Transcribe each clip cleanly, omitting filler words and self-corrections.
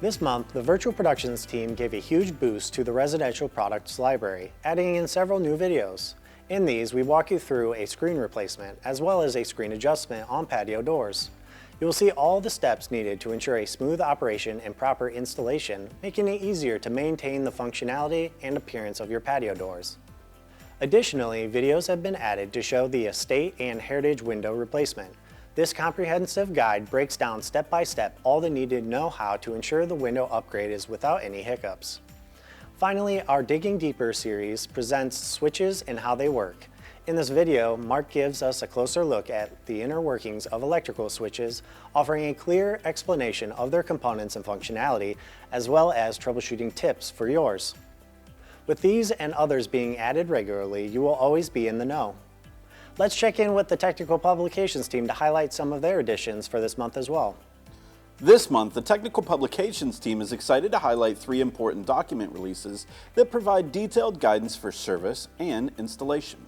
This month, the Virtual Productions team gave a huge boost to the residential products library, adding in several new videos. In these, we walk you through a screen replacement as well as a screen adjustment on patio doors. You will see all the steps needed to ensure a smooth operation and proper installation, making it easier to maintain the functionality and appearance of your patio doors. Additionally, videos have been added to show the estate and heritage window replacement. This comprehensive guide breaks down step by step all the needed know-how to ensure the window upgrade is without any hiccups. Finally, our Digging Deeper series presents switches and how they work. In this video, Mark gives us a closer look at the inner workings of electrical switches, offering a clear explanation of their components and functionality, as well as troubleshooting tips for yours. With these and others being added regularly, you will always be in the know. Let's check in with the Technical Publications team to highlight some of their additions for this month as well. This month, the Technical Publications team is excited to highlight 3 important document releases that provide detailed guidance for service and installation.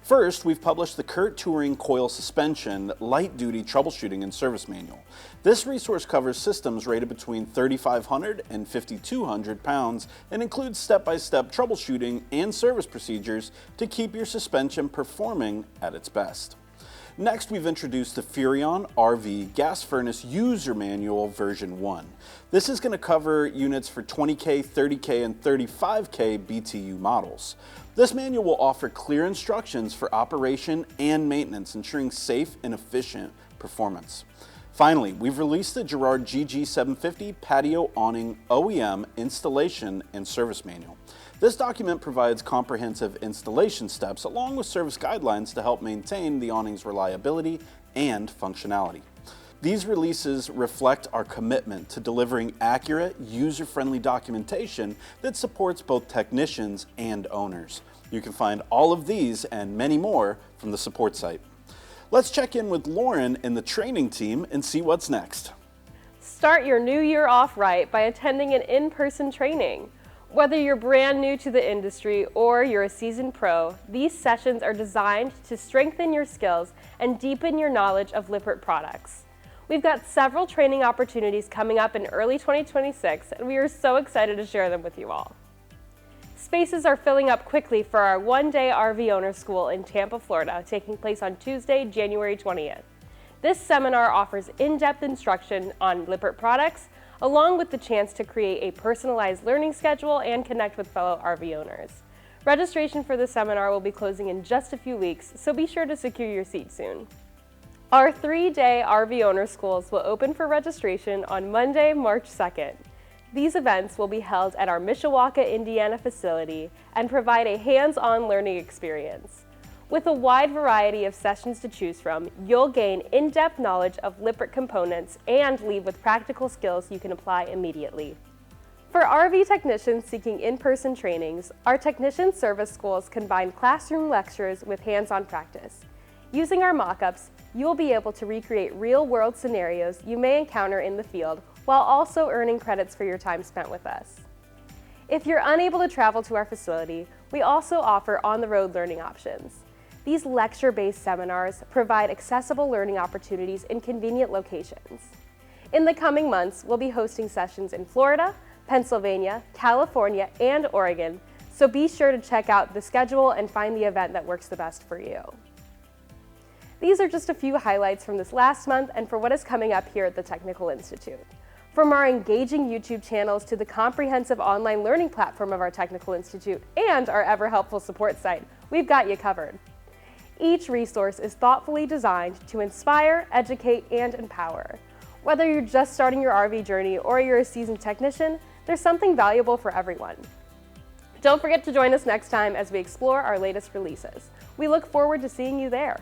First, we've published the CURT Touring Coil Suspension Light Duty Troubleshooting and Service Manual. This resource covers systems rated between 3,500 and 5,200 pounds and includes step-by-step troubleshooting and service procedures to keep your suspension performing at its best. Next, we've introduced the Furrion RV Gas Furnace User Manual version 1. This is going to cover units for 20K, 30K, and 35K BTU models. This manual will offer clear instructions for operation and maintenance, ensuring safe and efficient performance. Finally, we've released the Gerard GG750 Patio Awning OEM Installation and Service Manual. This document provides comprehensive installation steps along with service guidelines to help maintain the awning's reliability and functionality. These releases reflect our commitment to delivering accurate, user-friendly documentation that supports both technicians and owners. You can find all of these and many more from the support site. Let's check in with Lauren and the training team and see what's next. Start your new year off right by attending an in-person training. Whether you're brand new to the industry or you're a seasoned pro, these sessions are designed to strengthen your skills and deepen your knowledge of Lippert products. We've got several training opportunities coming up in early 2026, and we are so excited to share them with you all. Spaces are filling up quickly for our one-day RV owner school in Tampa, Florida, taking place on Tuesday, January 20th. This seminar offers in-depth instruction on Lippert products, along with the chance to create a personalized learning schedule and connect with fellow RV owners. Registration for the seminar will be closing in just a few weeks, so be sure to secure your seat soon. Our 3-day RV owner schools will open for registration on Monday, March 2nd. These events will be held at our Mishawaka, Indiana facility and provide a hands-on learning experience. With a wide variety of sessions to choose from, you'll gain in-depth knowledge of Lippert components and leave with practical skills you can apply immediately. For RV technicians seeking in-person trainings, our technician service schools combine classroom lectures with hands-on practice. Using our mock-ups, you will be able to recreate real-world scenarios you may encounter in the field while also earning credits for your time spent with us. If you're unable to travel to our facility, we also offer on-the-road learning options. These lecture-based seminars provide accessible learning opportunities in convenient locations. In the coming months, we'll be hosting sessions in Florida, Pennsylvania, California, and Oregon, so be sure to check out the schedule and find the event that works the best for you. These are just a few highlights from this last month and for what is coming up here at the Technical Institute. From our engaging YouTube channels to the comprehensive online learning platform of our Technical Institute and our ever-helpful support site, we've got you covered. Each resource is thoughtfully designed to inspire, educate, and empower. Whether you're just starting your RV journey or you're a seasoned technician, there's something valuable for everyone. Don't forget to join us next time as we explore our latest releases. We look forward to seeing you there.